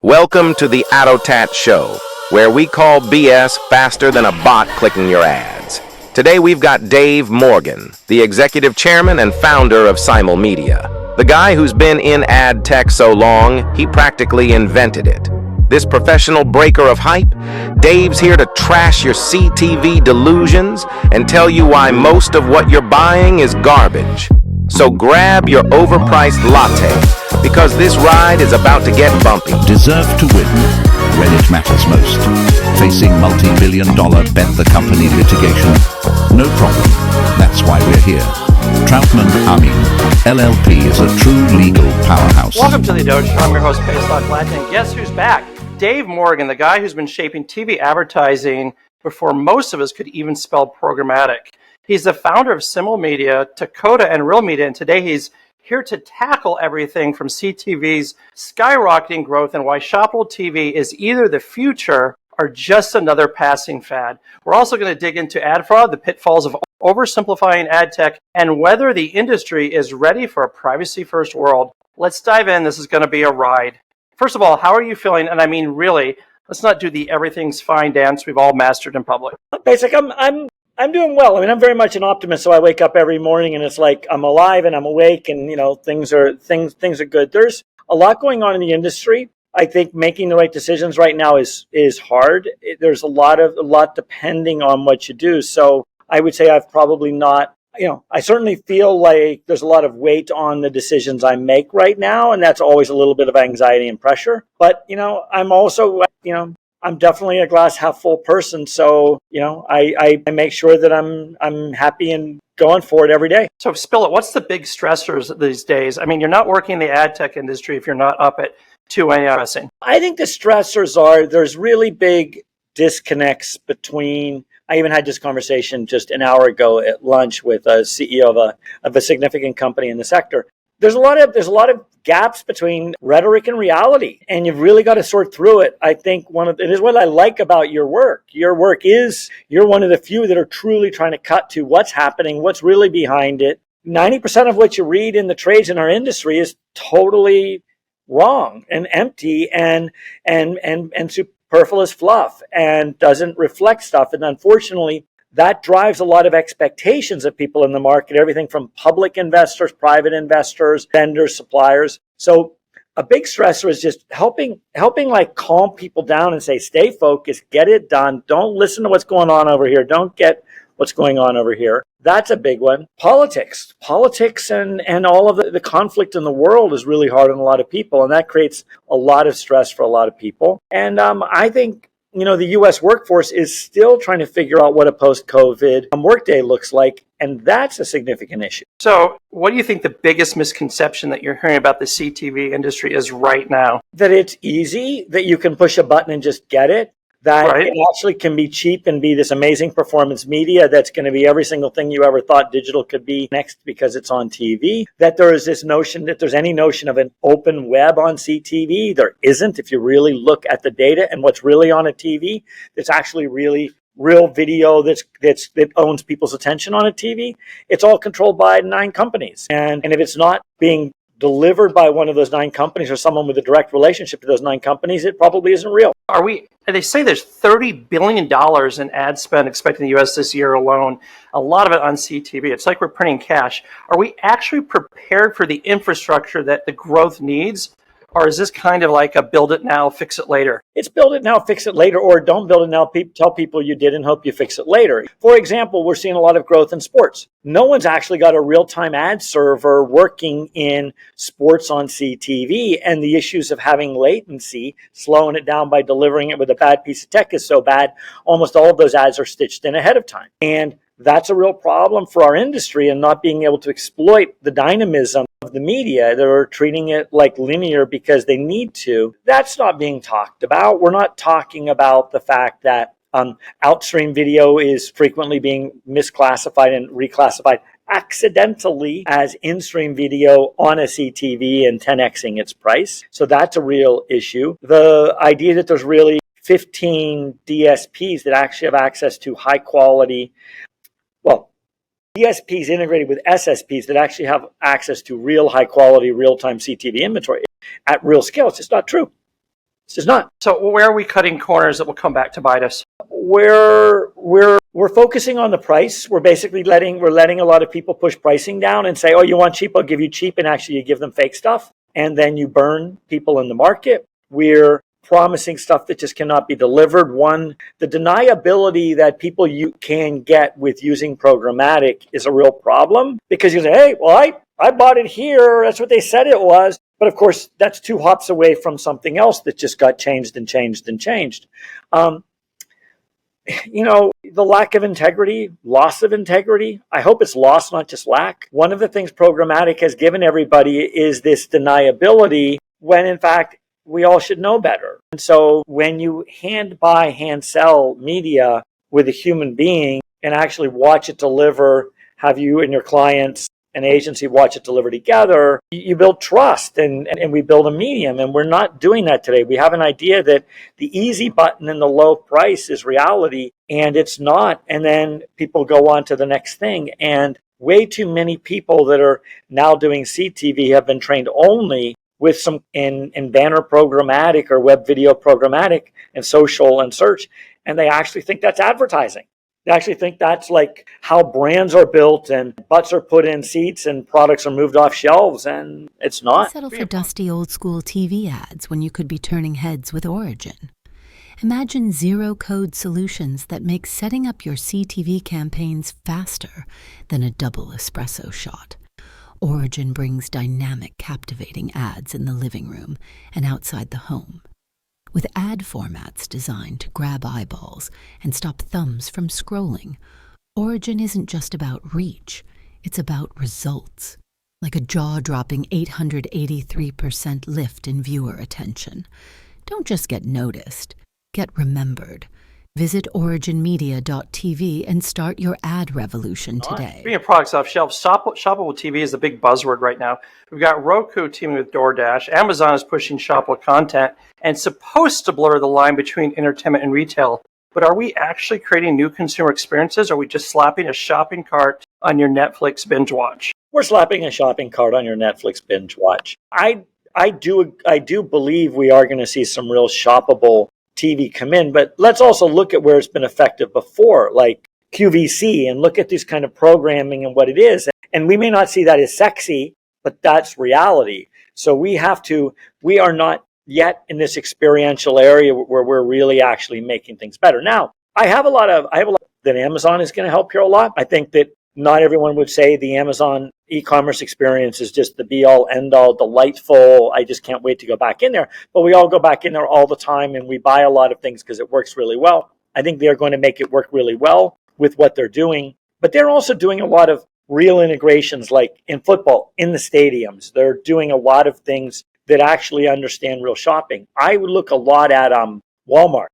Welcome to the ADOTAT Show, where we call BS faster than a bot clicking your ads. Today we've got Dave Morgan, the executive chairman and founder of Simulmedia. The guy who's been in ad tech so long, he practically invented it. This professional breaker of hype, Dave's here to trash your CTV delusions and tell you why most of what you're buying is garbage. So grab your overpriced latte, because this ride is about to get bumpy. Deserve to win when it matters most. Facing multi-billion-dollar bet the company litigation? No problem. That's why we're here. Troutman Amin, LLP is a true legal powerhouse. Welcome to the ADOTAT Show. I'm your host, Pace Latin, and guess who's back? Dave Morgan, the guy who's been shaping TV advertising before most of us could even spell programmatic. He's the founder of Simulmedia, Dakota, and Real Media, and today he's here to tackle everything from CTV's skyrocketing growth and why shoppable TV is either the future or just another passing fad. We're also going to dig into ad fraud, the pitfalls of oversimplifying ad tech, and whether the industry is ready for a privacy-first world. Let's dive in. This is going to be a ride. First of all, how are you feeling? And I mean, really, let's not do the everything's fine dance we've all mastered in public. Basically, I'm doing well. I mean, I'm very much an optimist, so I wake up every morning and it's like I'm alive and I'm awake, and things are good. There's a lot going on in the industry. I think making the right decisions right now is hard. There's a lot depending on what you do. So I would say I've probably not. I certainly feel like there's a lot of weight on the decisions I make right now, and that's always a little bit of anxiety and pressure. But I'm also I'm definitely a glass half full person, so I make sure that I'm happy and going for it every day. So spill it. What's the big stressors these days? I mean, you're not working in the ad tech industry if you're not up at 2 a.m. I think the stressors are there's really big disconnects between. I even had this conversation just an hour ago at lunch with a CEO of a significant company in the sector. There's a lot of gaps between rhetoric and reality, and you've really got to sort through it. I think it is what I like about your work. Your work is you're one of the few that are truly trying to cut to what's happening, what's really behind it. 90% of what you read in the trades in our industry is totally wrong and empty and superfluous fluff and doesn't reflect stuff. And unfortunately, that drives a lot of expectations of people in the market, everything from public investors, private investors, vendors, suppliers. So a big stressor is just helping like calm people down and say, stay focused, get it done. Don't listen to what's going on over here. Don't get what's going on over here. That's a big one. Politics and all of the conflict in the world is really hard on a lot of people, and that creates a lot of stress for a lot of people. And I think the U.S. workforce is still trying to figure out what a post-COVID workday looks like, and that's a significant issue. So what do you think the biggest misconception that you're hearing about the CTV industry is right now? That it's easy, that you can push a button and just get it, that It actually can be cheap and be this amazing performance media that's going to be every single thing you ever thought digital could be next because it's on TV, that there is this notion that there's any notion of an open web on CTV. There isn't. If you really look at the data and what's really on a TV, it's actually really real video that owns people's attention on a TV. It's all controlled by 9 companies. And if it's not being delivered by one of those 9 companies or someone with a direct relationship to those 9 companies, it probably isn't real. They say there's $30 billion in ad spend expected in the U.S. this year alone, a lot of it on CTV. It's like we're printing cash. Are we actually prepared for the infrastructure that the growth needs? Or is this kind of like a build it now, fix it later? It's build it now, fix it later, or don't build it now, tell people you did and hope you fix it later. For example, we're seeing a lot of growth in sports. No one's actually got a real-time ad server working in sports on CTV, and the issues of having latency, slowing it down by delivering it with a bad piece of tech is so bad, almost all of those ads are stitched in ahead of time. And that's a real problem for our industry and not being able to exploit the dynamism of the media. They're treating it like linear because they need to. That's not being talked about. We're not talking about the fact that outstream video is frequently being misclassified and reclassified accidentally as in-stream video on a CTV and 10xing its price. So that's a real issue. The idea that there's really 15 DSPs that actually have access to high quality, DSPs integrated with SSPs that actually have access to real high quality, real-time CTV inventory at real scale. It's just not true. It's not. So where are we cutting corners that will come back to bite us? We're focusing on the price. We're basically letting a lot of people push pricing down and say, oh, you want cheap, I'll give you cheap, and actually you give them fake stuff, and then you burn people in the market. We're promising stuff that just cannot be delivered. One, the deniability that people you can get with using programmatic is a real problem, because you say, hey, well, I bought it here. That's what they said it was. But of course, that's 2 hops away from something else that just got changed and changed and changed. The lack of integrity, loss of integrity. I hope it's loss, not just lack. One of the things programmatic has given everybody is this deniability, when in fact, we all should know better. And so when you hand buy, hand sell media with a human being and actually watch it deliver, have you and your clients, an agency, watch it deliver together, you build trust, and we build a medium. And we're not doing that today. We have an idea that the easy button and the low price is reality, and it's not. And then people go on to the next thing. And way too many people that are now doing CTV have been trained only with some in banner programmatic or web video programmatic and social and search. And they actually think that's advertising. They actually think that's like how brands are built and butts are put in seats and products are moved off shelves, and it's not. Settle for dusty old school TV ads when you could be turning heads with Origin. Imagine zero-code solutions that make setting up your CTV campaigns faster than a double espresso shot. Origin brings dynamic, captivating ads in the living room and outside the home, with ad formats designed to grab eyeballs and stop thumbs from scrolling. Origin isn't just about reach, it's about results, like a jaw-dropping 883% lift in viewer attention. Don't just get noticed, get remembered. Visit originmedia.tv and start your ad revolution today. Speaking of products off shelves, Shoppable TV is the big buzzword right now. We've got Roku teaming with DoorDash. Amazon is pushing shoppable content and supposed to blur the line between entertainment and retail. But are we actually creating new consumer experiences, or are we just slapping a shopping cart on your Netflix binge watch? We're slapping a shopping cart on your Netflix binge watch. I do believe we are going to see some real shoppable TV come in, but let's also look at where it's been effective before, like QVC, and look at this kind of programming and what it is. And we may not see that as sexy, but that's reality. So we are not yet in this experiential area where we're really actually making things better. Now, I have a lot that Amazon is going to help here a lot. I think that not everyone would say the Amazon e-commerce experience is just the be-all, end-all, delightful. I just can't wait to go back in there. But we all go back in there all the time, and we buy a lot of things because it works really well. I think they're going to make it work really well with what they're doing. But they're also doing a lot of real integrations, like in football, in the stadiums. They're doing a lot of things that actually understand real shopping. I would look a lot at Walmart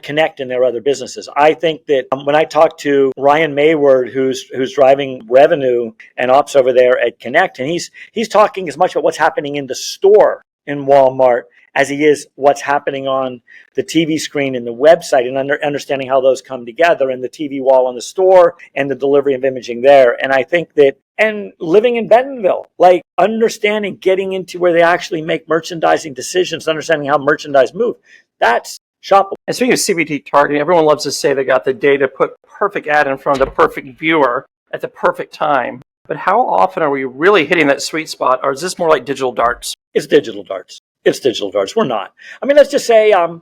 Connect, and their other businesses. I think that when I talk to Ryan Mayward, who's driving revenue and ops over there at Connect, and he's talking as much about what's happening in the store in Walmart as he is what's happening on the TV screen and the website, and understanding how those come together, and the TV wall in the store and the delivery of imaging there. And I think that, and living in Bentonville, like understanding, getting into where they actually make merchandising decisions, understanding how merchandise move, that's shoppable. And speaking of CBT targeting, everyone loves to say they got the data, put perfect ad in front of the perfect viewer at the perfect time. But how often are we really hitting that sweet spot, or is this more like digital darts? It's digital darts. It's digital darts. We're not. I mean, let's just say, is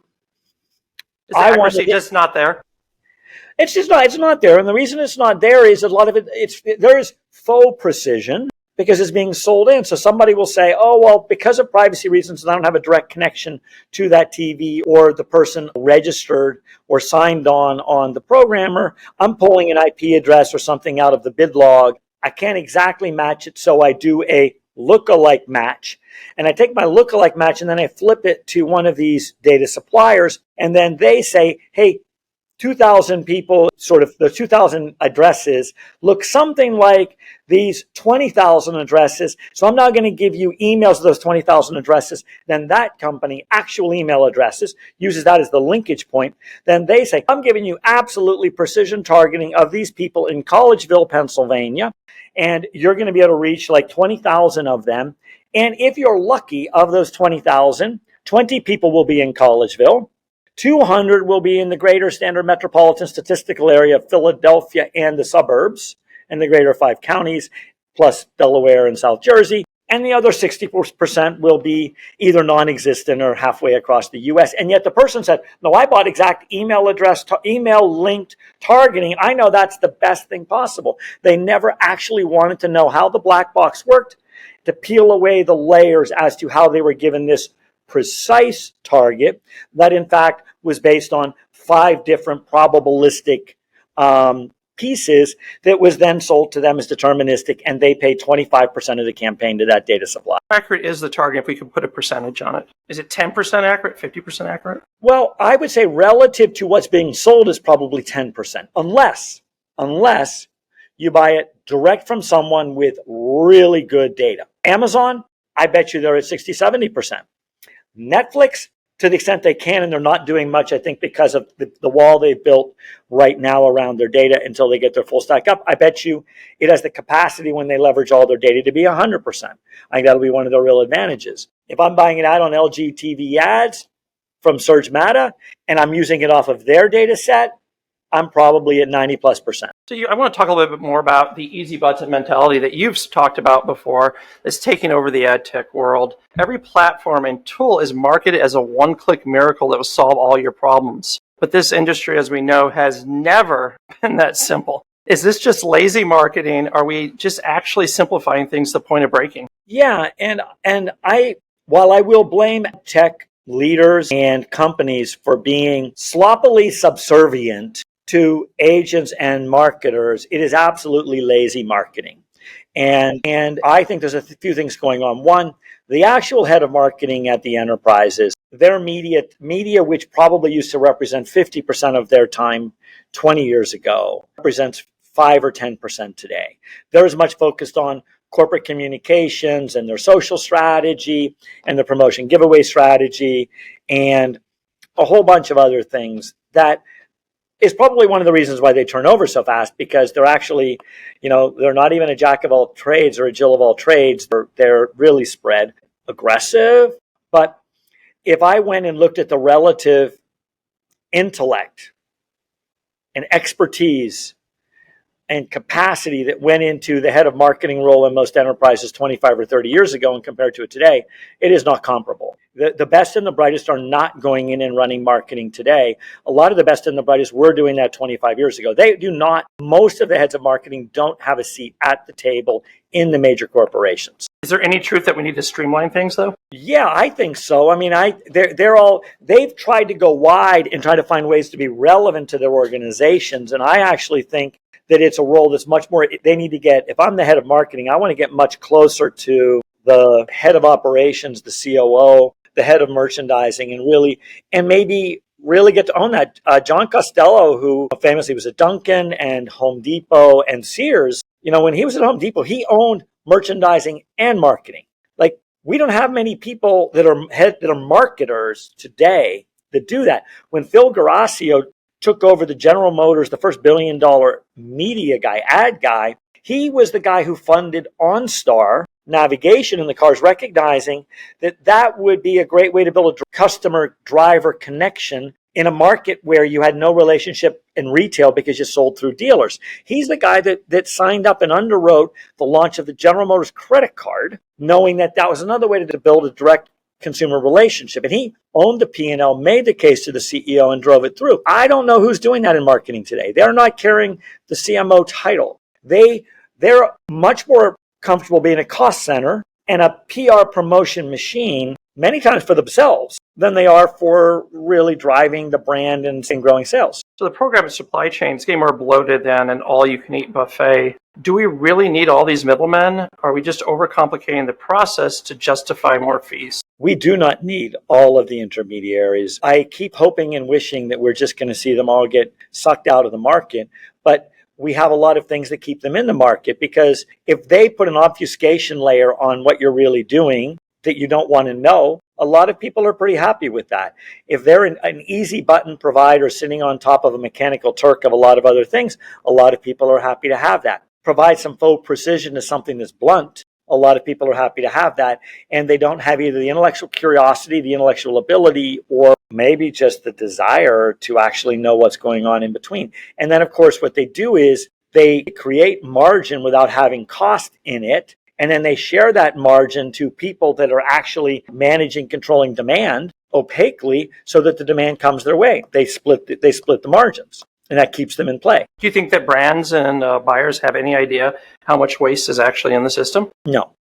the accuracy just not there? It's just not. It's not there, and the reason it's not there is a lot of it. There is faux precision because it's being sold in. So somebody will say, "Oh, well, because of privacy reasons, I don't have a direct connection to that TV or the person registered or signed on the programmer. I'm pulling an IP address or something out of the bid log. I can't exactly match it, so I do a lookalike match." And I take my lookalike match and then I flip it to one of these data suppliers, and then they say, hey, 2,000 people, sort of the 2,000 addresses look something like these 20,000 addresses. So I'm now going to give you emails of those 20,000 addresses. Then that company, actual email addresses, uses that as the linkage point. Then they say, I'm giving you absolutely precision targeting of these people in Collegeville, Pennsylvania. And you're going to be able to reach like 20,000 of them. And if you're lucky, of those 20,000, 20 people will be in Collegeville. 200 will be in the greater standard metropolitan statistical area of Philadelphia and the suburbs and the greater 5 counties, plus Delaware and South Jersey. And the other 60% will be either non-existent or halfway across the US. And yet the person said, no, I bought exact email address, email linked targeting. I know that's the best thing possible. They never actually wanted to know how the black box worked, to peel away the layers as to how they were given this precise target that in fact was based on 5 different probabilistic pieces that was then sold to them as deterministic, and they paid 25% of the campaign to that data supply. How accurate is the target if we could put a percentage on it? Is it 10% accurate, 50% accurate? Well, I would say relative to what's being sold is probably 10%, unless you buy it direct from someone with really good data. Amazon, I bet you they're at 60, 70%. Netflix, to the extent they can, and they're not doing much, I think, because of the wall they've built right now around their data until they get their full stack up. I bet you it has the capacity when they leverage all their data to be 100%. I think that'll be one of their real advantages. If I'm buying it out on LG TV ads from Surgemata and I'm using it off of their data set, I'm probably at 90+%. So I want to talk a little bit more about the easy button mentality that you've talked about before that's taking over the ad tech world. Every platform and tool is marketed as a one-click miracle that will solve all your problems. But this industry, as we know, has never been that simple. Is this just lazy marketing? Are we just actually simplifying things to the point of breaking? Yeah, and while I will blame tech leaders and companies for being sloppily subservient to agents and marketers, it is absolutely lazy marketing. And I think there's a few things going on. One, the actual head of marketing at the enterprises, their media, which probably used to represent 50% of their time 20 years ago, represents 5 or 10% today. They're as much focused on corporate communications and their social strategy and the promotion giveaway strategy and a whole bunch of other things that is probably one of the reasons why they turn over so fast, because they're actually, they're not even a jack of all trades or a Jill of all trades. They're really spread aggressive. But if I went and looked at the relative intellect and expertise and capacity that went into the head of marketing role in most enterprises 25 or 30 years ago and compared to it today, it is not comparable. The best and the brightest are not going in and running marketing today. A lot of the best and the brightest were doing that 25 years ago. They do not, most of the heads of marketing don't have a seat at the table in the major corporations. Is there any truth that we need to streamline things, though? Yeah, I think so. I mean, they've tried to go wide and try to find ways to be relevant to their organizations. And I actually think that it's a role that's much more, they need to get, if I'm the head of marketing, I want to get much closer to the head of operations, the COO, the head of merchandising, and maybe really get to own that. John Costello, who famously was at Dunkin' and Home Depot and Sears, when he was at Home Depot, he owned merchandising and marketing. Like, we don't have many people that are marketers today that do that. When Phil Garasio took over the General Motors, the first $1 billion media guy, ad guy, he was the guy who funded OnStar navigation in the cars, recognizing that would be a great way to build a customer-driver connection in a market where you had no relationship in retail because you sold through dealers. He's the guy that signed up and underwrote the launch of the General Motors credit card, knowing that was another way to build a direct consumer relationship. And he owned the P&L, made the case to the CEO, and drove it through. I don't know who's doing that in marketing today. They're not carrying the CMO title. They're much more comfortable being a cost center and a PR promotion machine, many times for themselves, than they are for really driving the brand and growing sales. So the programmatic supply chain is getting more bloated than an all-you-can-eat buffet. Do we really need all these middlemen? Are we just overcomplicating the process to justify more fees? We do not need all of the intermediaries. I keep hoping and wishing that we're just going to see them all get sucked out of the market, but we have a lot of things that keep them in the market, because if they put an obfuscation layer on what you're really doing that you don't want to know, a lot of people are pretty happy with that. If they're an easy button provider sitting on top of a mechanical Turk of a lot of other things, a lot of people are happy to have that. Provide some faux precision to something that's blunt. a lot of people are happy to have that, and they don't have either the intellectual curiosity, the intellectual ability, or maybe just the desire to actually know what's going on in between. And then, of course, what they do is they create margin without having cost in it, and then they share that margin to people that are actually managing, controlling demand opaquely so that the demand comes their way. They split the margins, and that keeps them in play. Do you think that brands and buyers have any idea how much waste is actually in the system? No.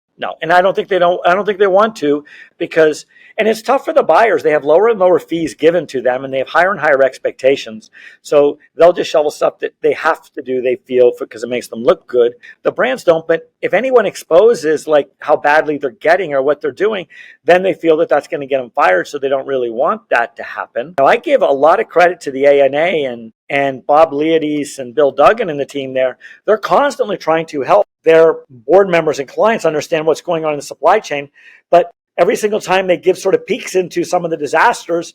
And I don't think they want to, because, and it's tough for the buyers. They have lower and lower fees given to them, and they have higher and higher expectations. So they'll just shovel stuff that they have to do, they feel, because it makes them look good. The brands don't, but if anyone exposes like how badly they're getting or what they're doing, then they feel that that's going to get them fired. So they don't really want that to happen. Now, I give a lot of credit to the ANA and Bob Leodis and Bill Duggan and the team there. They're constantly trying to help their board members and clients understand what's going on in the supply chain. But every single time they give sort of peeks into some of the disasters,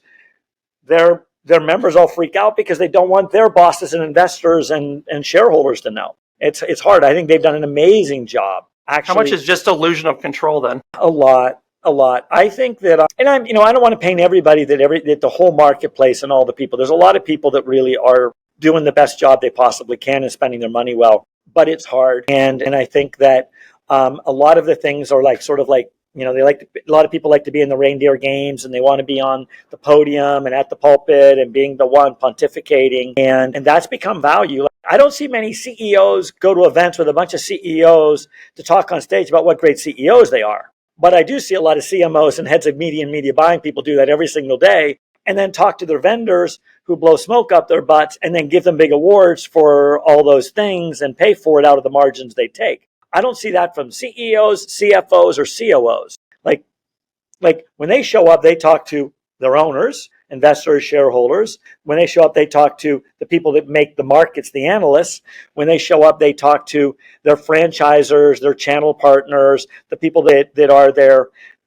their members all freak out because they don't want their bosses and investors and shareholders to know. It's hard. I think they've done an amazing job. Actually, how much is just illusion of control then? A lot. I think that, and I don't want to paint everybody that the whole marketplace and all the people. There's a lot of people that really are doing the best job they possibly can and spending their money well, but it's hard. And I think that a lot of the things are like sort of like, a lot of people like to be in the reindeer games, and they want to be on the podium and at the pulpit and being the one pontificating, and that's become value. I don't see many CEOs go to events with a bunch of CEOs to talk on stage about what great CEOs they are. But I do see a lot of CMOs and heads of media and media buying people do that every single day, and then talk to their vendors who blow smoke up their butts and then give them big awards for all those things and pay for it out of the margins they take. I don't see that from CEOs, CFOs, or COOs. Like when they show up, they talk to their owners, investors, shareholders. When they show up, they talk to the people that make the markets, the analysts. When they show up, they talk to their franchisors, their channel partners, the people that are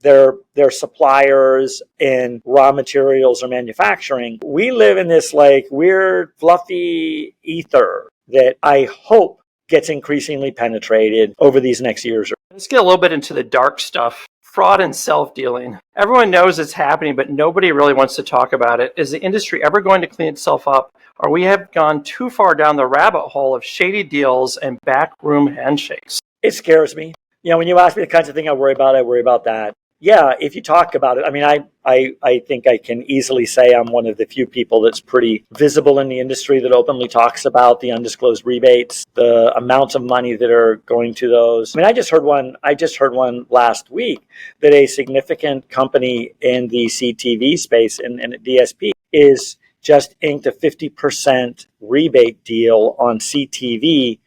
their suppliers in raw materials or manufacturing. We live in this like weird, fluffy ether that I hope gets increasingly penetrated over these next years. Let's get a little bit into the dark stuff. Fraud and self-dealing. Everyone knows it's happening, but nobody really wants to talk about it. Is the industry ever going to clean itself up? Or we have gone too far down the rabbit hole of shady deals and backroom handshakes? It scares me. When you ask me the kinds of thing I worry about that. Yeah, if you talk about it, I mean, I think I can easily say I'm one of the few people that's pretty visible in the industry that openly talks about the undisclosed rebates, the amounts of money that are going to those. I mean, I just heard one last week that a significant company in the CTV space and DSP is just inked a 50% rebate deal on CTV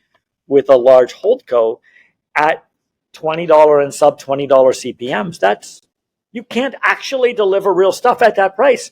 with a large holdco at $20 and sub $20 CPMs. You can't actually deliver real stuff at that price.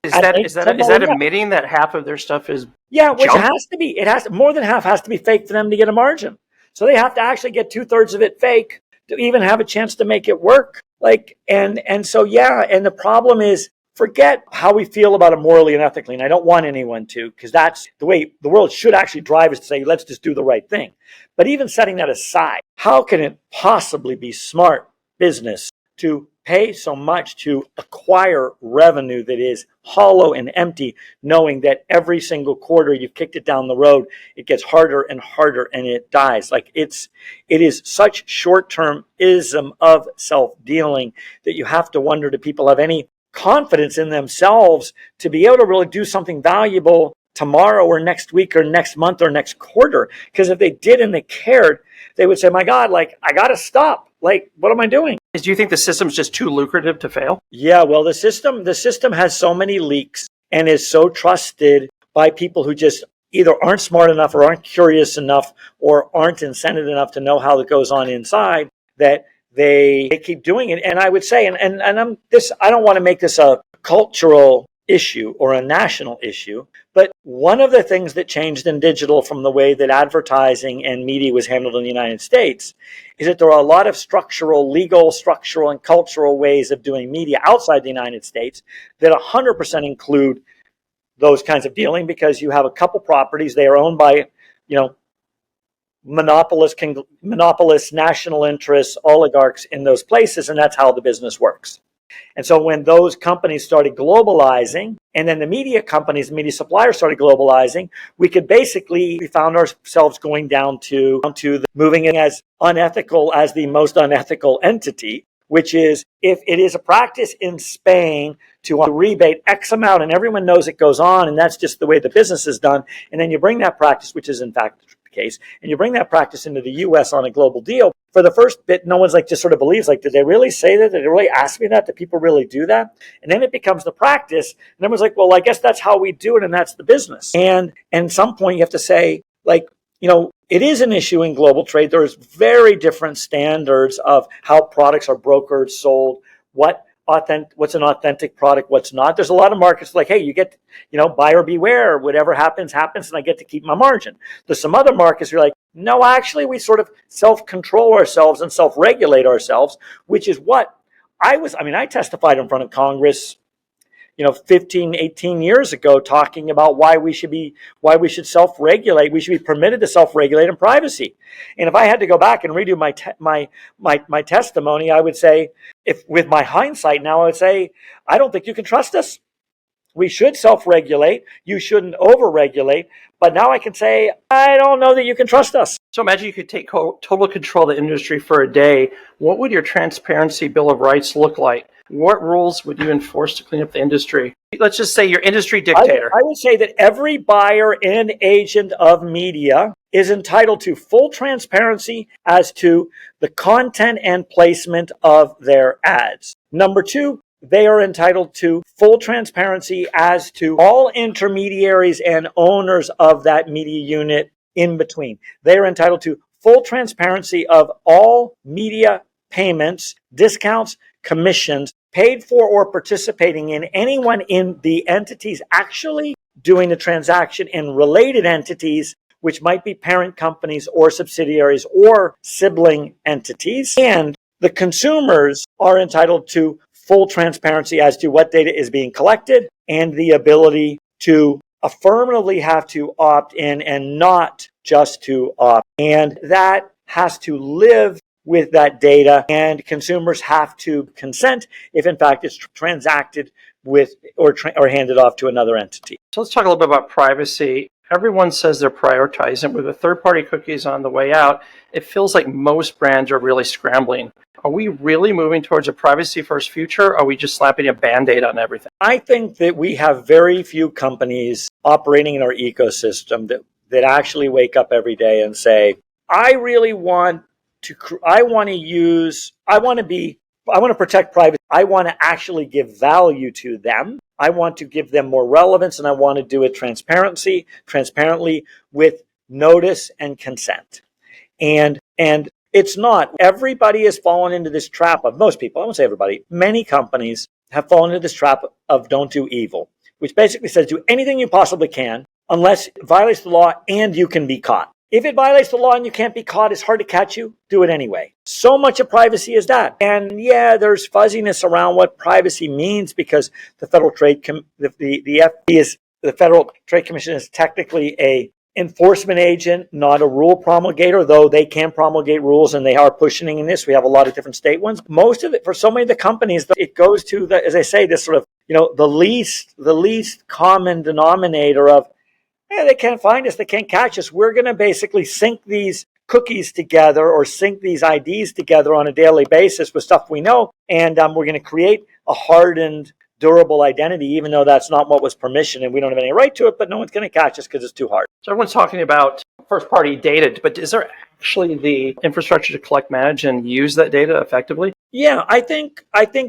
Is that admitting that half of their stuff is which junk? Has to be. It has to, more than half has to be fake for them to get a margin. So they have to actually get 2/3 of it fake to even have a chance to make it work. And the problem is, forget how we feel about it morally and ethically, and I don't want anyone to, because that's the way the world should actually drive us to say, let's just do the right thing. But even setting that aside, how can it possibly be smart business to pay so much to acquire revenue that is hollow and empty, knowing that every single quarter you've kicked it down the road, it gets harder and harder and it dies? It is such short-termism of self-dealing that you have to wonder, do people have any confidence in themselves to be able to really do something valuable tomorrow or next week or next month or next quarter? Because if they did and they cared, they would say, my God, I got to stop. What am I doing? Do you think the system's just too lucrative to fail? Yeah, well, the system has so many leaks and is so trusted by people who just either aren't smart enough or aren't curious enough or aren't incented enough to know how it goes on inside, that they keep doing it. And I would say, and I don't want to make this a cultural issue or a national issue, but one of the things that changed in digital from the way that advertising and media was handled in the United States is that there are a lot of legal, structural, and cultural ways of doing media outside the United States that 100% include those kinds of dealing, because you have a couple properties, they are owned by, monopolists, national interests, oligarchs in those places, and that's how the business works. And so when those companies started globalizing, and then the media companies, media suppliers started globalizing, we found ourselves going down to moving in as unethical as the most unethical entity, which is if it is a practice in Spain to rebate X amount and everyone knows it goes on and that's just the way the business is done. And then you bring that practice, which is in fact the case, and you bring that practice into the US on a global deal. For the first bit, no one's just sort of believes, did they really say that? Did they really ask me that? Did people really do that? And then it becomes the practice. And everyone's like, well, I guess that's how we do it. And that's the business. And at some point you have to say, it is an issue in global trade. There's very different standards of how products are brokered, sold, what's an authentic product, what's not. There's a lot of markets hey, you get, buyer beware, whatever happens, and I get to keep my margin. There's some other markets where you're no, actually, we sort of self-control ourselves and self-regulate ourselves, which is what I testified in front of Congress 15, 18 years ago, talking about why we should self-regulate. We should be permitted to self-regulate in privacy. And if I had to go back and redo my testimony, I would say, with my hindsight now, I would say, I don't think you can trust us. We should self-regulate. You shouldn't over-regulate. But now I can say, I don't know that you can trust us. So imagine you could take total control of the industry for a day. What would your Transparency Bill of Rights look like? What rules would you enforce to clean up the industry? Let's just say you're industry dictator. I would say that every buyer and agent of media is entitled to full transparency as to the content and placement of their ads. Number two, they are entitled to full transparency as to all intermediaries and owners of that media unit in between. They are entitled to full transparency of all media payments, discounts, commissions paid for or participating in anyone in the entities actually doing the transaction and related entities, which might be parent companies or subsidiaries or sibling entities. And the consumers are entitled to full transparency as to what data is being collected and the ability to affirmatively have to opt in and not just to opt. And that has to live with that data, and consumers have to consent if in fact it's transacted with or handed off to another entity. So let's talk a little bit about privacy. Everyone says they're prioritizing. With the third-party cookies on the way out, it feels like most brands are really scrambling. Are we really moving towards a privacy-first future, or are we just slapping a Band-Aid on everything? I think that we have very few companies operating in our ecosystem that actually wake up every day and say, I want to protect privacy. I want to actually give value to them. I want to give them more relevance, and I want to do it transparently with notice and consent. And it's not. Everybody has fallen into this trap of, most people, I won't say everybody, many companies have fallen into this trap of don't do evil, which basically says do anything you possibly can unless it violates the law and you can be caught. If it violates the law and you can't be caught, it's hard to catch you, do it anyway. So much of privacy is that. And yeah, there's fuzziness around what privacy means because the Federal Trade the Federal Trade Commission is technically a enforcement agent, not a rule promulgator, though they can promulgate rules and they are pushing in this. We have a lot of different state ones. Most of it, for so many of the companies, it goes to the, as I say, this sort of, the least common denominator of, they can't find us, they can't catch us. We're going to basically sync these cookies together or sync these IDs together on a daily basis with stuff we know, and we're going to create a hardened, durable identity, even though that's not what was permissioned and we don't have any right to it, but no one's going to catch us because it's too hard. So everyone's talking about first-party data, but is there actually the infrastructure to collect, manage, and use that data effectively? Yeah, I think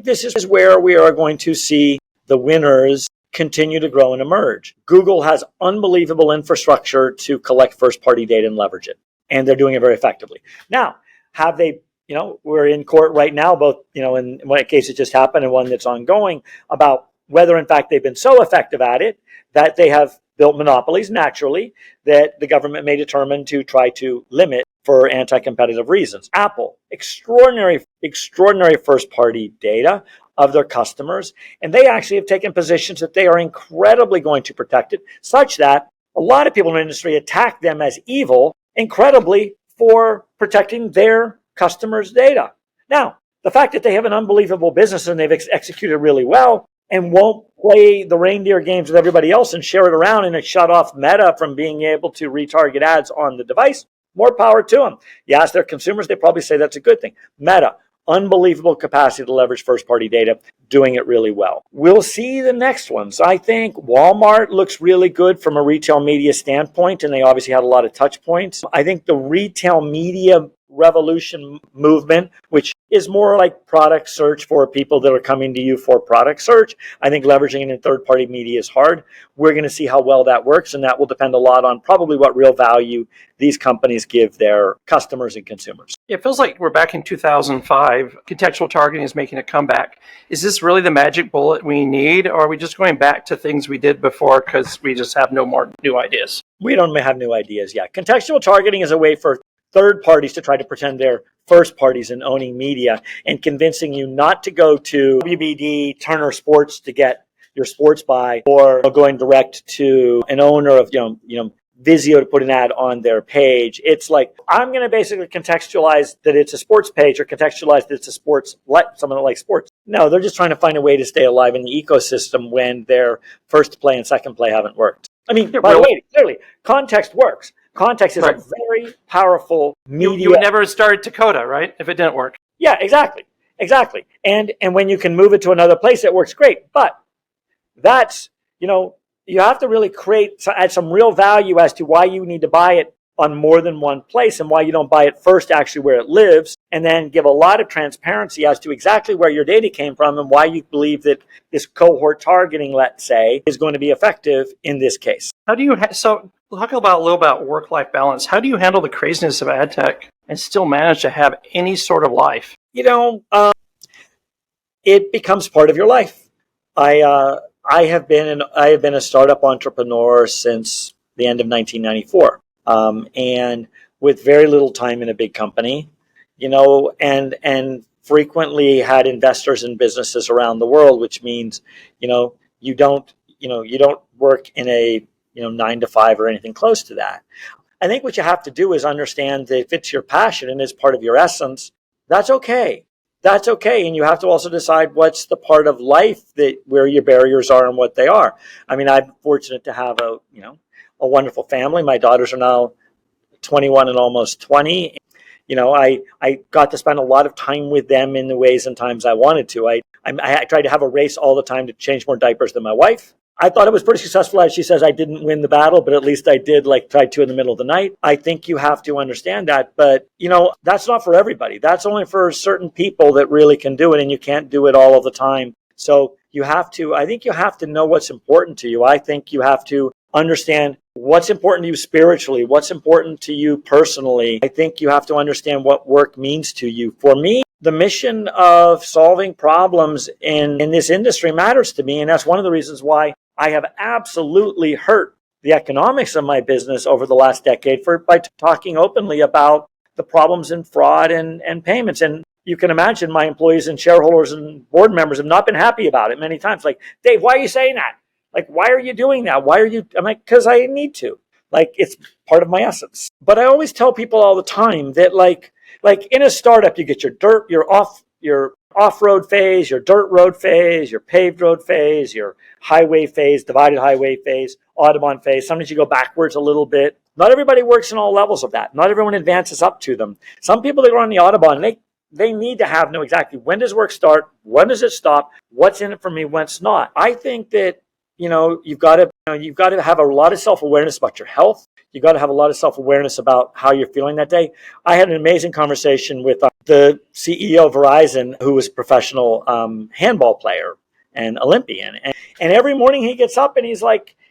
this is where we are going to see the winners continue to grow and emerge. Google has unbelievable infrastructure to collect first-party data and leverage it, and they're doing it very effectively. Now, have they, we're in court right now, both, in one case that just happened and one that's ongoing, about whether, in fact, they've been so effective at it that they have built monopolies naturally that the government may determine to try to limit for anti-competitive reasons. Apple, extraordinary first-party data of their customers, and they actually have taken positions that they are incredibly going to protect it, such that a lot of people in the industry attack them as evil. Incredibly, for protecting their customers' data. Now, the fact that they have an unbelievable business and they've executed really well and won't play the reindeer games with everybody else and share it around, and it shut off Meta from being able to retarget ads on the device, more power to them. You ask their consumers, they probably say that's a good thing. Meta, unbelievable capacity to leverage first-party data, doing it really well. We'll see the next ones. I think Walmart looks really good from a retail media standpoint, and they obviously had a lot of touch points. I think the retail media revolution movement, which is more like product search for people that are coming to you for product search. I think leveraging it in third-party media is hard. We're going to see how well that works, and that will depend a lot on probably what real value these companies give their customers and consumers. It feels like we're back in 2005. Contextual targeting is making a comeback. Is this really the magic bullet we need, or are we just going back to things we did before because we just have no more new ideas? We don't have new ideas yet. Contextual targeting is a way for third parties to try to pretend they're first parties in owning media and convincing you not to go to WBD, Turner Sports to get your sports buy, or going direct to an owner of Vizio to put an ad on their page. It's like, I'm going to basically contextualize that it's a sports page, or contextualize that it's a sports, someone that likes sports. No, they're just trying to find a way to stay alive in the ecosystem when their first play and second play haven't worked. I mean, by the way, clearly, context works. Context is a very powerful media. You would never start Dakota, right? If it didn't work. Yeah, exactly. And when you can move it to another place, it works great. But that's, you have to really add some real value as to why you need to buy it on more than one place, and why you don't buy it first actually where it lives, and then give a lot of transparency as to exactly where your data came from and why you believe that this cohort targeting, let's say, is going to be effective in this case. How do you, so talk about a little about work-life balance. How do you handle the craziness of ad tech and still manage to have any sort of life? It becomes part of your life. I have been a startup entrepreneur since the end of 1994. And with very little time in a big company, and frequently had investors in businesses around the world, which means, you don't work in a, 9 to 5 or anything close to that. I think what you have to do is understand that if it's your passion and is part of your essence, that's okay. That's okay. And you have to also decide what's the part of life where your barriers are and what they are. I mean, I'm fortunate to have a wonderful family. My daughters are now 21 and almost 20. I got to spend a lot of time with them in the ways and times I wanted to. I tried to have a race all the time to change more diapers than my wife. I thought it was pretty successful. As she says, I didn't win the battle, but at least I did try to in the middle of the night. I think you have to understand that. But, that's not for everybody. That's only for certain people that really can do it, and you can't do it all of the time. So I think you have to know what's important to you. I think you have to understand what's important to you spiritually, what's important to you personally. I think you have to understand what work means to you. For me, the mission of solving problems in this industry matters to me. And that's one of the reasons why I have absolutely hurt the economics of my business over the last decade by talking openly about the problems in fraud and payments. And you can imagine my employees and shareholders and board members have not been happy about it many times. Like, Dave, why are you saying that? Like, why are you doing that? I'm like, because I need to. It's part of my essence. But I always tell people all the time that like in a startup, you get your off-road phase, your dirt road phase, your paved road phase, your highway phase, divided highway phase, Audubon phase. Sometimes you go backwards a little bit. Not everybody works in all levels of that. Not everyone advances up to them. Some people that are on the Audubon, they need to know exactly when does work start, when does it stop, what's in it for me, what's not. I think that you've got to have a lot of self-awareness about your health. You've got to have a lot of self-awareness about how you're feeling that day. I had an amazing conversation with the CEO of Verizon, who was a professional handball player and Olympian. And every morning he gets up and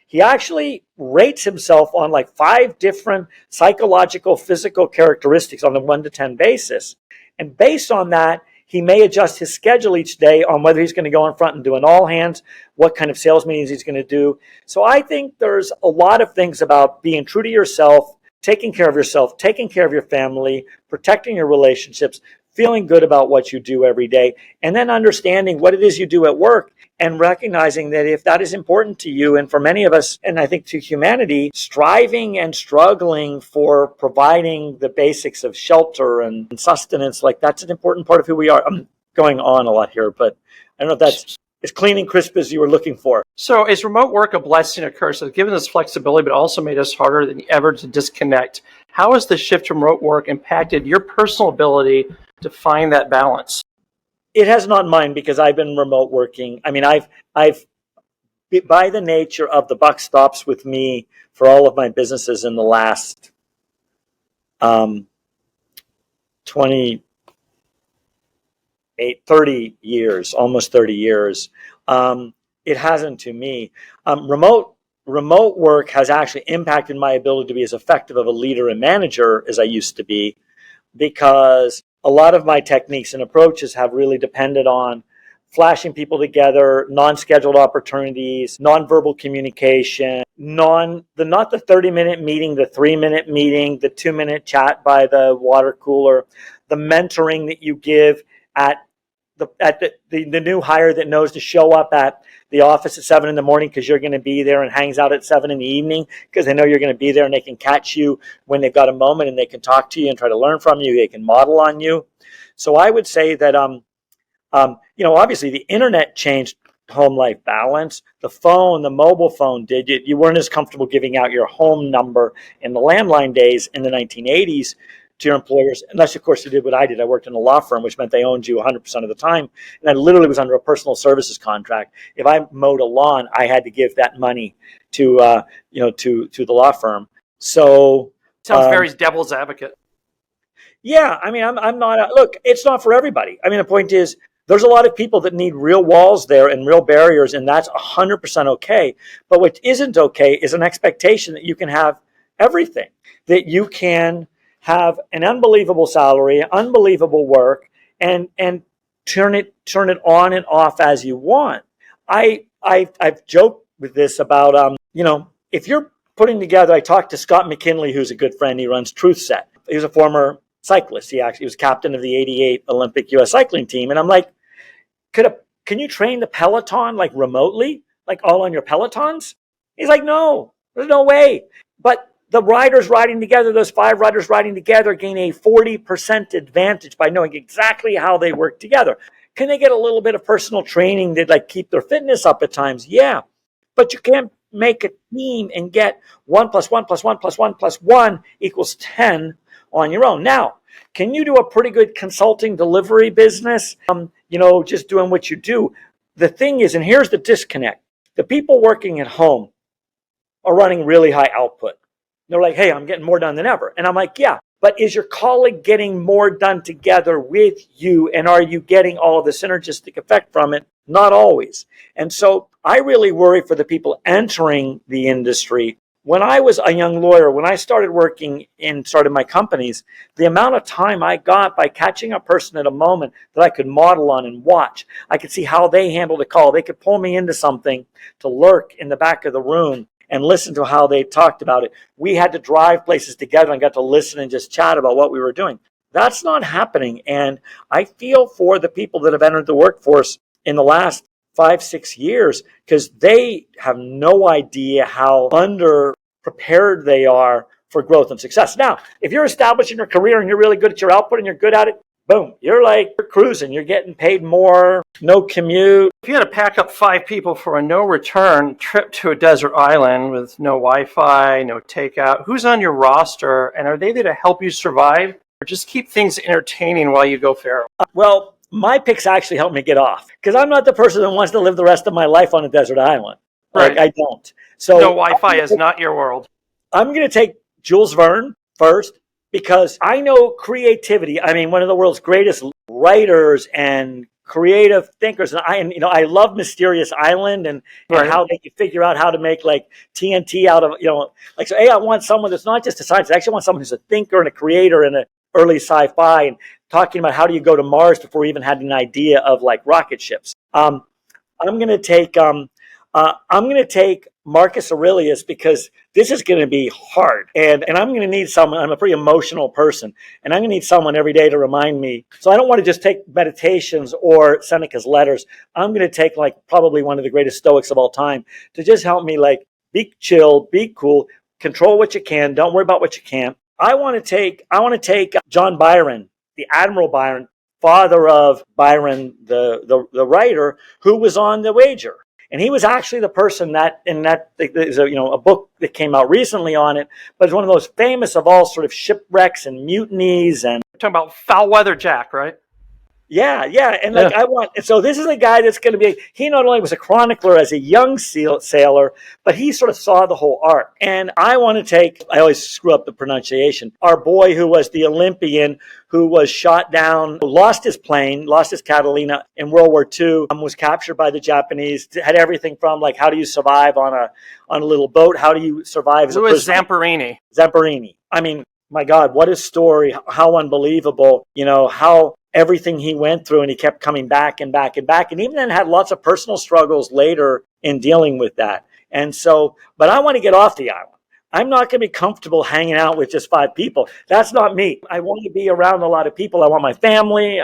he actually rates himself on 5 different psychological, physical characteristics on the 1 to 10 basis. And based on that, he may adjust his schedule each day on whether he's going to go in front and do an all hands, what kind of sales meetings he's going to do. So I think there's a lot of things about being true to yourself, taking care of yourself, taking care of your family, protecting your relationships, feeling good about what you do every day, and then understanding what it is you do at work and recognizing that if that is important to you, and for many of us, and I think to humanity, striving and struggling for providing the basics of shelter and sustenance, like that's an important part of who we are. I'm going on a lot here, but I don't know if that's as clean and crisp as you were looking for. So is remote work a blessing or curse? It's given us flexibility, but also made us harder than ever to disconnect. How has the shift to remote work impacted your personal ability to find that balance? It has not mine, because I've been remote working. I mean, I've by the nature of the buck stops with me for all of my businesses in the last 28, 30 years, almost 30 years. It hasn't to me. Remote work has actually impacted my ability to be as effective of a leader and manager as I used to be, because a lot of my techniques and approaches have really depended on flashing people together, non-scheduled opportunities, non-verbal communication, not the 30-minute meeting, the 3-minute meeting, the 2-minute chat by the water cooler, the mentoring that you give at the new hire that knows to show up at the office at 7 in the morning because you're going to be there, and hangs out at 7 in the evening because they know you're going to be there, and they can catch you when they've got a moment, and they can talk to you and try to learn from you. They can model on you. So I would say that, obviously the internet changed home life balance. The mobile phone did. You weren't as comfortable giving out your home number in the landline days in the 1980s to your employers, unless of course you did what I did. I worked in a law firm, which meant they owned you 100% of the time, and I literally was under a personal services contract. If I mowed a lawn, I had to give that money to the law firm. So Sounds very devil's advocate. Yeah, I mean, I'm not. Look, it's not for everybody. I mean, the point is, there's a lot of people that need real walls there and real barriers, and that's 100% okay. But what isn't okay is an expectation that you can have everything, that you can have an unbelievable salary, unbelievable work, and turn it on and off as you want. I've joked with this about if you're putting together. I talked to Scott McKinley, who's a good friend. He runs TruthSet. He was a former cyclist. He was captain of the '88 Olympic U.S. cycling team, and I'm like, can you train the peloton like remotely, like all on your pelotons? He's like, no, there's no way. But the riders riding together, those 5 riders riding together, gain a 40% advantage by knowing exactly how they work together. Can they get a little bit of personal training that keep their fitness up at times? Yeah. But you can't make a team and get 1 + 1 + 1 + 1 + 1 = 10 on your own. Now, can you do a pretty good consulting delivery business? Just doing what you do. The thing is, and here's the disconnect, the people working at home are running really high output. They're like, hey, I'm getting more done than ever. And I'm like, yeah, but is your colleague getting more done together with you? And are you getting all of the synergistic effect from it? Not always. And so I really worry for the people entering the industry. When I was a young lawyer, when I started working and started my companies, the amount of time I got by catching a person at a moment that I could model on and watch, I could see how they handled a call. They could pull me into something to lurk in the back of the room and listen to how they talked about it. We had to drive places together and got to listen and just chat about what we were doing. That's not happening. And I feel for the people that have entered the workforce in the last 5-6 years, because they have no idea how under-prepared they are for growth and success. Now, if you're established in your career and you're really good at your output and you're good at it, boom, you're cruising. You're getting paid more, no commute. If you had to pack up 5 people for a no-return trip to a desert island with no Wi-Fi, no takeout, who's on your roster, and are they there to help you survive or just keep things entertaining while you go feral? Well, my picks actually help me get off, because I'm not the person that wants to live the rest of my life on a desert island. Right. I don't. So no Wi-Fi is not your world. I'm going to take Jules Verne first, because I know creativity. I mean, one of the world's greatest writers and creative thinkers. And I love Mysterious Island and how they can figure out how to make TNT out of, so I want someone that's not just a scientist. I actually want someone who's a thinker and a creator and an early sci-fi, and talking about how do you go to Mars before we even had an idea of rocket ships. I'm going to take I'm going to take Marcus Aurelius because this is going to be hard. And I'm going to need someone. I'm a pretty emotional person. And I'm going to need someone every day to remind me. So I don't want to just take Meditations or Seneca's letters. I'm going to take like probably one of the greatest Stoics of all time to just help me like be chill, be cool, control what you can. Don't worry about what you can't. I want to take John Byron, the Admiral Byron, father of Byron, the writer, who was on the wager. And he was actually the person there's a book that came out recently on it, but it's one of those famous of all sort of shipwrecks and mutinies. And We're talking about foul weather Jack, right? yeah. And so this is a guy that's going to be, he not only was a chronicler as a young sailor, but he sort of saw the whole arc. And I want to take, I always screw up the pronunciation, our boy who was the Olympian who was shot down, lost his plane, lost his Catalina in World War II, was captured by the Japanese, had everything from like, how do you survive on a little boat? How do you survive as a prisoner? Zamperini. I mean, my God, what a story. How unbelievable, how everything he went through, and he kept coming back and back and back. And even then had lots of personal struggles later in dealing with that. And so, but I want to get off the island. I'm not going to be comfortable hanging out with just 5 people. That's not me. I want to be around a lot of people. I want my family.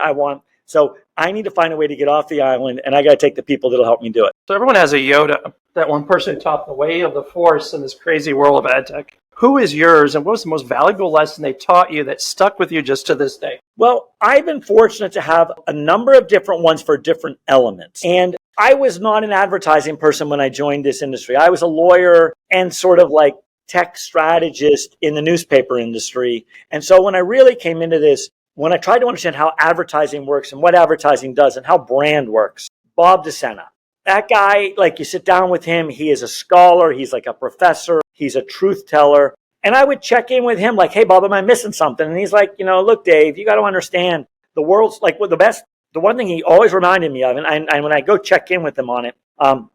So I need to find a way to get off the island, and I got to take the people that'll help me do it. So everyone has a Yoda, that one person who taught the way of the force in this crazy world of adtech. Who is yours, and what was the most valuable lesson they taught you that stuck with you just to this day? Well, I've been fortunate to have a number of different ones for different elements. And I was not an advertising person when I joined this industry. I was a lawyer and sort of like tech strategist in the newspaper industry. And so when I really came into this, when I tried to understand how advertising works and what advertising does and how brand works, Bob DeSena, that guy, like you sit down with him, he is a scholar, he's like a professor, he's a truth teller. And I would check in with him like, hey, Bob, am I missing something? And he's like, look, Dave, you got to understand the world's like the one thing he always reminded me of, and when I go check in with him on it, I'm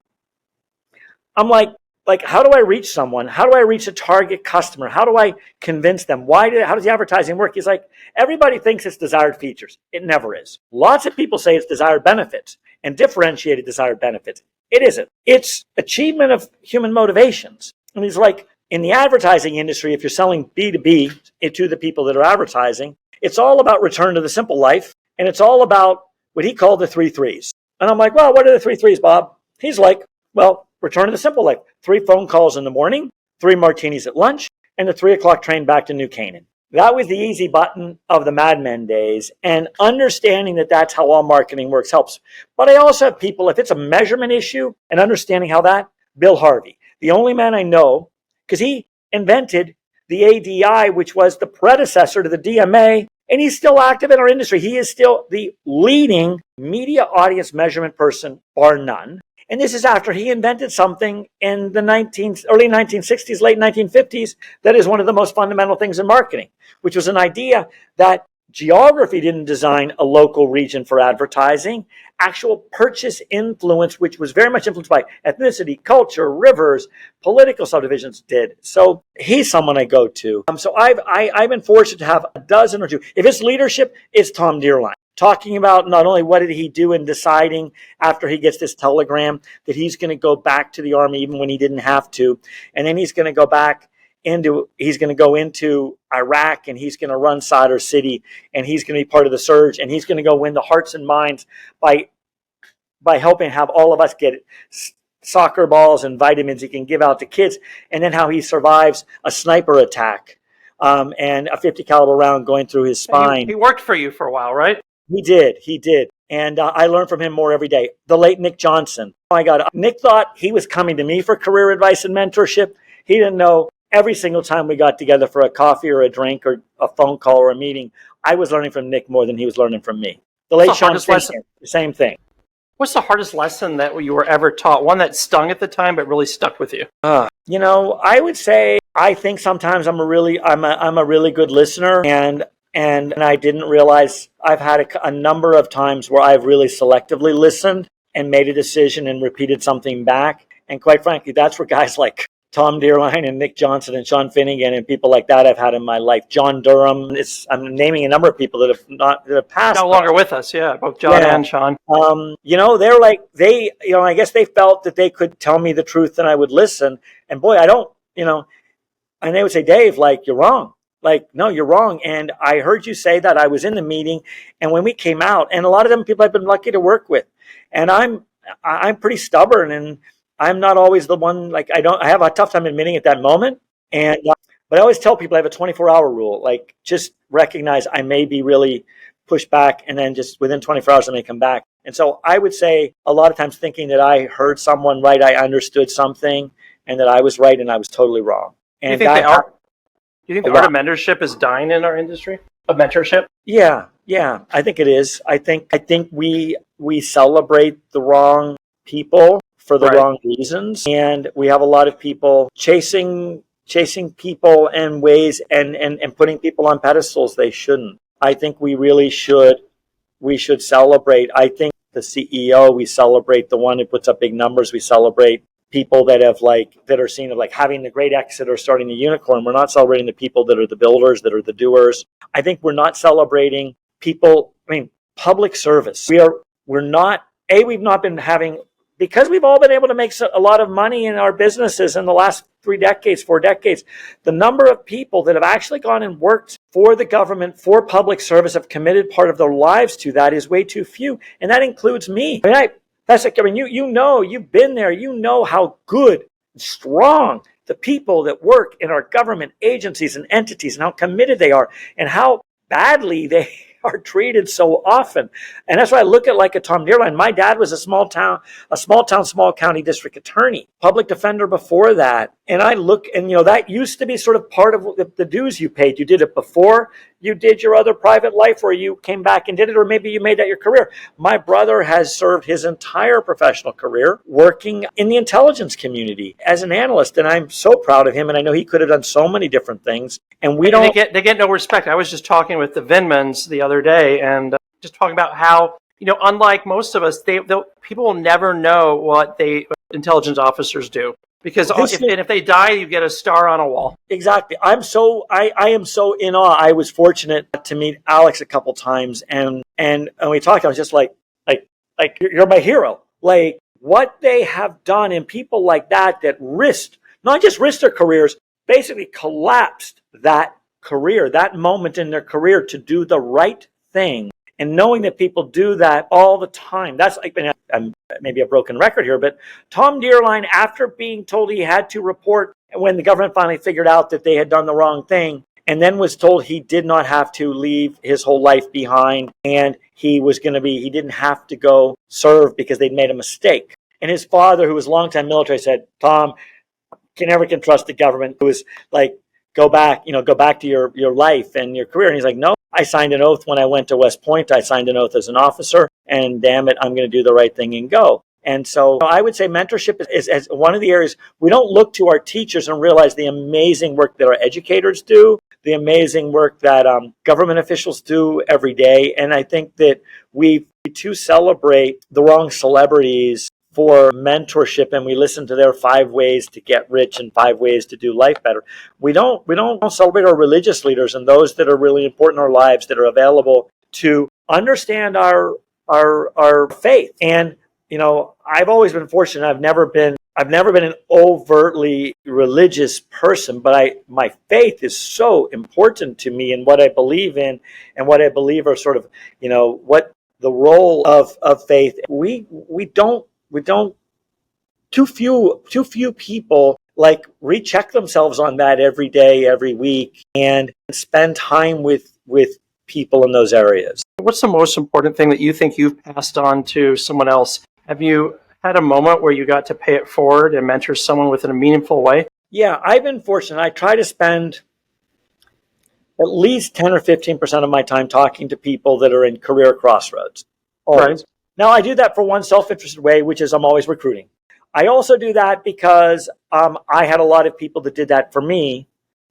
like, how do I reach someone? How do I reach a target customer? How do I convince them? How does the advertising work? He's like, everybody thinks it's desired features. It never is. Lots of people say it's desired benefits and differentiated desired benefits. It isn't. It's achievement of human motivations. And he's like, in the advertising industry, if you're selling B2B to the people that are advertising, it's all about return to the simple life. And it's all about what he called the 3 threes. And I'm like, well, what are the 3 threes, Bob? He's like, well, return to the simple life. 3 phone calls in the morning, 3 martinis at lunch, and the 3 o'clock train back to New Canaan. That was the easy button of the Mad Men days. And understanding that that's how all marketing works helps. But I also have people, if it's a measurement issue and understanding how that, Bill Harvey, the only man I know, because he invented the ADI, which was the predecessor to the DMA, and he's still active in our industry. He is still the leading media audience measurement person, bar none. And this is after he invented something in the early 1960s, late 1950s, that is one of the most fundamental things in marketing, which was an idea that geography didn't design a local region for advertising. Actual purchase influence, which was very much influenced by ethnicity, culture, rivers, political subdivisions did. So he's someone I go to. So I've been fortunate to have a dozen or two. If it's leadership, it's Tom Dearline. Talking about not only what did he do in deciding after he gets this telegram that he's going to go back to the Army even when he didn't have to. And then he's going to go into Iraq, and he's going to run Sadr City, and he's going to be part of the surge, and he's going to go win the hearts and minds by helping have all of us get soccer balls and vitamins he can give out to kids, and then how he survives a sniper attack and a 50 caliber round going through his spine. He worked for you for a while, right? He did. And I learn from him more every day. The late Nick Johnson. Oh my God, Nick thought he was coming to me for career advice and mentorship. He didn't know every single time we got together for a coffee or a drink or a phone call or a meeting, I was learning from Nick more than he was learning from me. The late Sean Fisher, the same thing. What's the hardest lesson that you were ever taught? One that stung at the time but really stuck with you? I would say I think sometimes I'm a really good listener, and I didn't realize I've had a number of times where I've really selectively listened and made a decision and repeated something back. And quite frankly, that's where guys like Tom Dearline and Nick Johnson and Sean Finnegan and people like that I've had in my life. John Durham. I'm naming a number of people that have passed. No longer with us. Yeah, both John and Sean. They're like I guess they felt that they could tell me the truth and I would listen. And boy, I don't. And they would say, Dave, like, you're wrong. Like, no, you're wrong. And I heard you say that. I was in the meeting, and when we came out, and a lot of them people I've been lucky to work with, and I'm pretty stubborn, and I'm not always the one. Like, I have a tough time admitting at that moment. And but I always tell people I have a 24-hour rule. Like, just recognize I may be really pushed back, and then just within 24 hours I may come back. And so I would say a lot of times thinking that I heard someone right, I understood something, and that I was right, and I was totally wrong. And do you think the art of mentorship is dying in our industry of mentorship? Yeah, I think it is. I think we celebrate the wrong people for the wrong reasons, and we have a lot of people chasing people in ways and putting people on pedestals they shouldn't. I think we really should. We should celebrate. I think the CEO, we celebrate the one who puts up big numbers. We celebrate people that are seen of like having the great exit or starting the unicorn. We're not celebrating the people that are the builders, that are the doers. I think we're not celebrating people. I mean, public service. We've not been having, because we've all been able to make a lot of money in our businesses in the last 4 decades, the number of people that have actually gone and worked for the government, for public service, have committed part of their lives to that is way too few. And that includes me. You've been there, you know how good and strong the people that work in our government agencies and entities and how committed they are and how badly they are treated so often. And that's why I look at like a Tom Dearline. My dad was a small county district attorney, public defender before that. And I look, and that used to be sort of part of the dues you paid. You did it before you did your other private life, or you came back and did it, or maybe you made that your career. My brother has served his entire professional career working in the intelligence community as an analyst, and I'm so proud of him, and I know he could have done so many different things, and they get no respect. I was just talking with the Vinmans the other day, and just talking about how, unlike most of us, people will never know what intelligence officers do. Because if they die, you get a star on a wall. Exactly. I am so in awe. I was fortunate to meet Alex a couple times, and we talked. I was just like you're my hero. Like what they have done, and people like that not just risked their careers, basically collapsed that career, that moment in their career to do the right thing. And knowing that people do that all the time, that's like, I'm maybe a broken record here, but Tom Dearline, after being told he had to report when the government finally figured out that they had done the wrong thing, and then was told he did not have to leave his whole life behind, and he didn't have to go serve because they'd made a mistake. And his father, who was longtime military, said, Tom, you never can trust the government. It was like, go back to your life and your career. And he's like, no. I signed an oath when I went to West Point. I signed an oath as an officer, and damn it, I'm going to do the right thing and go. And so I would say mentorship is one of the areas we don't look to our teachers and realize the amazing work that our educators do, the amazing work that government officials do every day. And I think that we too celebrate the wrong celebrities for mentorship, and we listen to their 5 ways to get rich and 5 ways to do life better. We don't celebrate our religious leaders and those that are really important in our lives, that are available to understand our faith. And I've always been fortunate. I've never been an overtly religious person, but my faith is so important to me, and what I believe in, and what I believe are sort of what the role of faith. Too few people like recheck themselves on that every day, every week, and spend time with people in those areas. What's the most important thing that you think you've passed on to someone else? Have you had a moment where you got to pay it forward and mentor someone within a meaningful way? Yeah, I've been fortunate. I try to spend at least 10 or 15% of my time talking to people that are in career crossroads. Right. Now, I do that for one self-interested way, which is I'm always recruiting. I also do that because I had a lot of people that did that for me,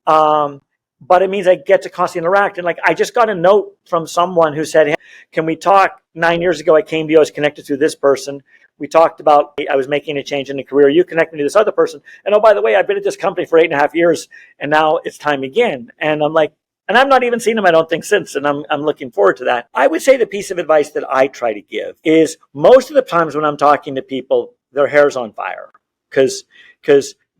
but it means I get to constantly interact. And like I just got a note from someone who said, hey, can we talk? 9 years ago, I came to you, I was connected to this person. We talked about, I was making a change in the career. You connect me to this other person. And oh, by the way, I've been at this company for 8.5 years and now it's time again. And I'm like, and I've not even seen him, I don't think, since. And I'm looking forward to that. I would say the piece of advice that I try to give is most of the times when I'm talking to people, their hair's on fire because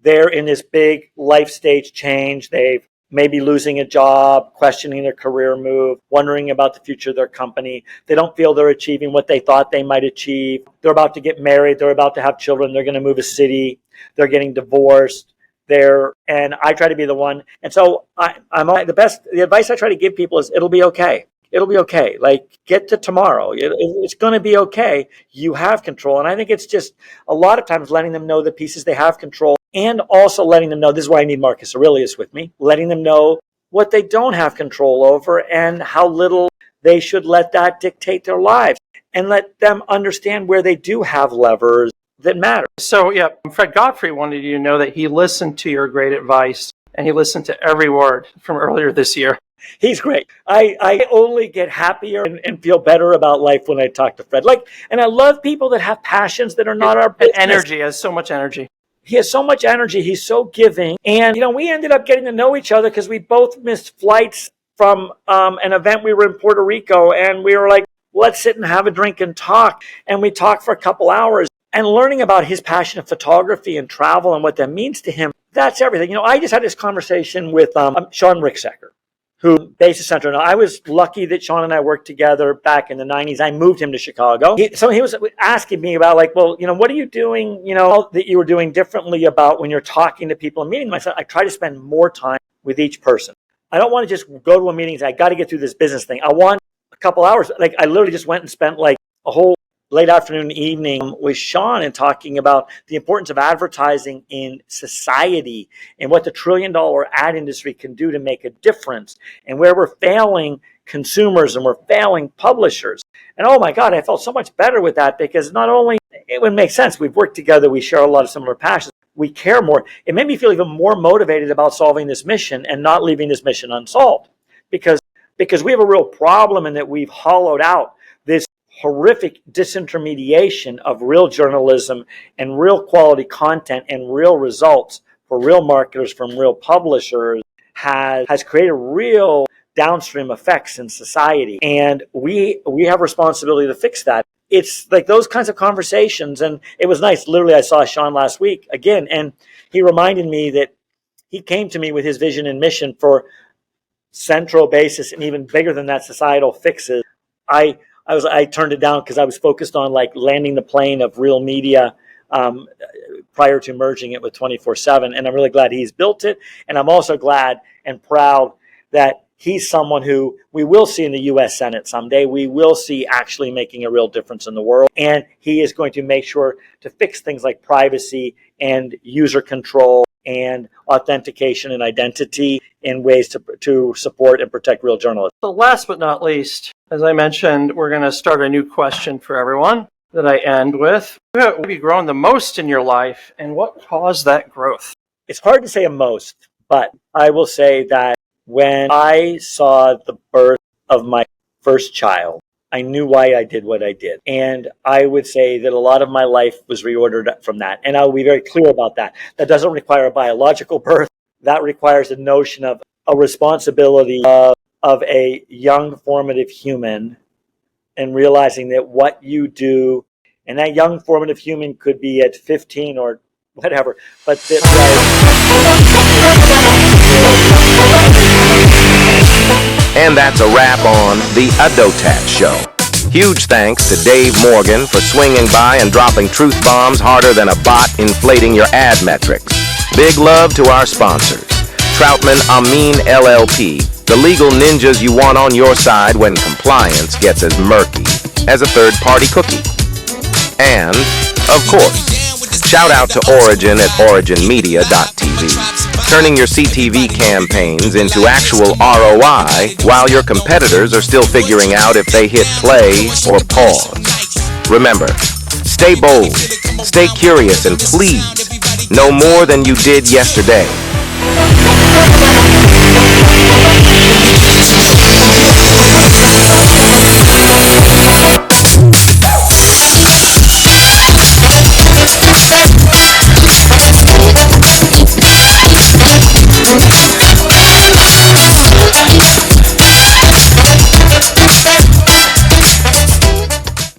they're in this big life stage change. They've maybe losing a job, questioning their career move, wondering about the future of their company. They don't feel they're achieving what they thought they might achieve. They're about to get married. They're about to have children. They're going to move a city. They're getting divorced. And I try to be the one. And so the advice I try to give people is it'll be okay. It'll be okay. Like, get to tomorrow. It's going to be okay. You have control. And I think it's just a lot of times letting them know the pieces they have control and also letting them know, this is why I need Marcus Aurelius with me, letting them know what they don't have control over and how little they should let that dictate their lives and let them understand where they do have levers that matter. So, yeah, Fred Godfrey wanted you to know that he listened to your great advice and he listened to every word from earlier this year. He's great. I only get happier and feel better about life when I talk to Fred. And I love people that have passions that are not our business. Energy, has so much energy. He has so much energy. He's so giving. And, we ended up getting to know each other because we both missed flights from an event. We were in Puerto Rico and we were like, let's sit and have a drink and talk. And we talked for a couple hours and learning about his passion of photography and travel and what that means to him. That's everything. I just had this conversation with Sean Ricksecker, who based at Central. Now, I was lucky that Sean and I worked together back in the 90s. I moved him to Chicago. So he was asking me about what are you doing, that you were doing differently about when you're talking to people and meeting them. I said, I try to spend more time with each person. I don't want to just go to a meeting and say, I got to get through this business thing. I want a couple hours. I literally just went and spent a whole late afternoon, evening with Sean and talking about the importance of advertising in society and what the $1 trillion ad industry can do to make a difference and where we're failing consumers and we're failing publishers. And oh my God, I felt so much better with that because not only it would make sense, we've worked together, we share a lot of similar passions, we care more. It made me feel even more motivated about solving this mission and not leaving this mission unsolved because we have a real problem in that we've hollowed out this horrific disintermediation of real journalism and real quality content and real results for real marketers from real publishers has created real downstream effects in society. And we have responsibility to fix that. It's like those kinds of conversations. And it was nice. Literally, I saw Sean last week again, and he reminded me that he came to me with his vision and mission for central basis and even bigger than that, societal fixes. I turned it down because I was focused on landing the plane of real media prior to merging it with 24/7. And I'm really glad he's built it. And I'm also glad and proud that he's someone who we will see in the U.S. Senate someday. We will see actually making a real difference in the world. And he is going to make sure to fix things like privacy and user control and authentication and identity in ways to support and protect real journalists. So last but not least, as I mentioned, we're going to start a new question for everyone that I end with. What have you grown the most in your life and what caused that growth? It's hard to say a most, but I will say that when I saw the birth of my first child, I knew why I did what I did. And I would say that a lot of my life was reordered from that. And I will be very clear about that. That doesn't require a biological birth. That requires a notion of a responsibility of a young formative human and realizing that what you do, and that young formative human could be at 15 or whatever, but that And that's a wrap on the ADOTAT Show. Huge thanks to Dave Morgan for swinging by and dropping truth bombs harder than a bot inflating your ad metrics. Big love to our sponsors. Troutman Amin LLP, the legal ninjas you want on your side when compliance gets as murky as a third-party cookie. And, of course, shout out to Origin at originmedia.tv, turning your CTV campaigns into actual ROI while your competitors are still figuring out if they hit play or pause. Remember, stay bold, stay curious, and please, know more than you did yesterday.